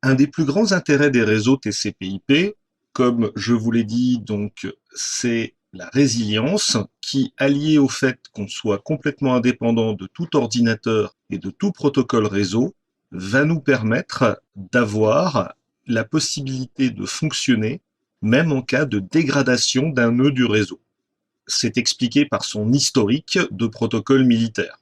Un des plus grands intérêts des réseaux TCP/IP, comme je vous l'ai dit, donc, c'est la résilience qui, alliée au fait qu'on soit complètement indépendant de tout ordinateur et de tout protocole réseau, va nous permettre d'avoir la possibilité de fonctionner même en cas de dégradation d'un nœud du réseau. C'est expliqué par son historique de protocole militaire.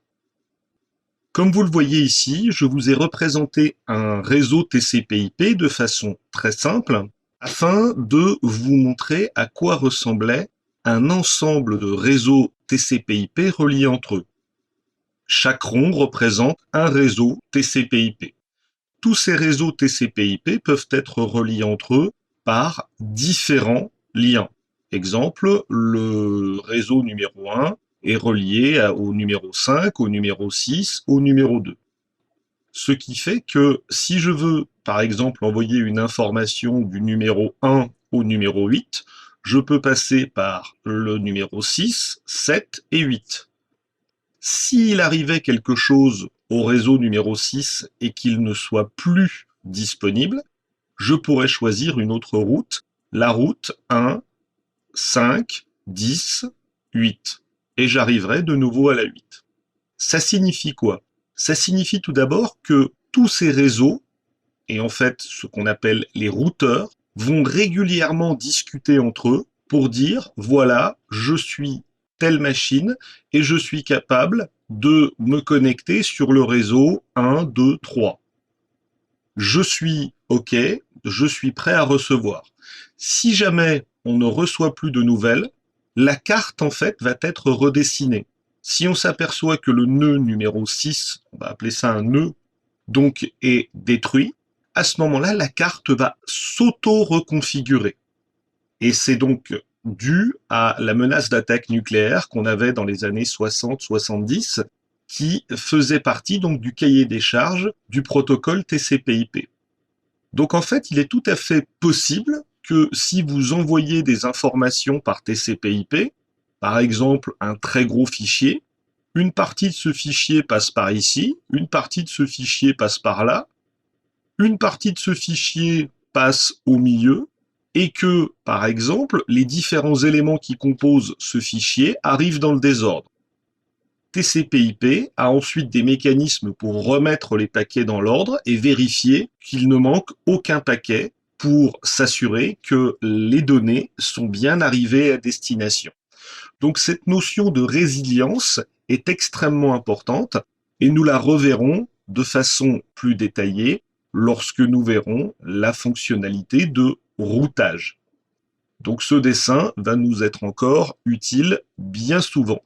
Comme vous le voyez ici, je vous ai représenté un réseau TCP/IP de façon très simple afin de vous montrer à quoi ressemblait un ensemble de réseaux TCP/IP reliés entre eux. Chaque rond représente un réseau TCP/IP. Tous ces réseaux TCP/IP peuvent être reliés entre eux par différents liens. Exemple, le réseau numéro 1 est relié au numéro 5, au numéro 6, au numéro 2. Ce qui fait que si je veux, par exemple, envoyer une information du numéro 1 au numéro 8, je peux passer par le numéro 6, 7 et 8. S'il arrivait quelque chose au réseau numéro 6 et qu'il ne soit plus disponible, je pourrais choisir une autre route, la route 1, 5, 10, 8. Et j'arriverai de nouveau à la 8. Ça signifie quoi? Ça signifie tout d'abord que tous ces réseaux, et en fait ce qu'on appelle les routeurs, vont régulièrement discuter entre eux pour dire, voilà, je suis telle machine et je suis capable de me connecter sur le réseau 1, 2, 3. Je suis OK, je suis prêt à recevoir. Si jamais on ne reçoit plus de nouvelles, la carte en fait va être redessinée. Si on s'aperçoit que le nœud numéro 6, on va appeler ça un nœud, donc est détruit, à ce moment-là, la carte va s'auto-reconfigurer. Et c'est donc dû à la menace d'attaque nucléaire qu'on avait dans les années 60-70, qui faisait partie donc du cahier des charges du protocole TCP/IP. Donc en fait, il est tout à fait possible que si vous envoyez des informations par TCP/IP, par exemple un très gros fichier, une partie de ce fichier passe par ici, une partie de ce fichier passe par là, une partie de ce fichier passe au milieu, et que, par exemple, les différents éléments qui composent ce fichier arrivent dans le désordre. TCP/IP a ensuite des mécanismes pour remettre les paquets dans l'ordre et vérifier qu'il ne manque aucun paquet pour s'assurer que les données sont bien arrivées à destination. Donc cette notion de résilience est extrêmement importante et nous la reverrons de façon plus détaillée lorsque nous verrons la fonctionnalité de routage. Donc ce dessin va nous être encore utile bien souvent.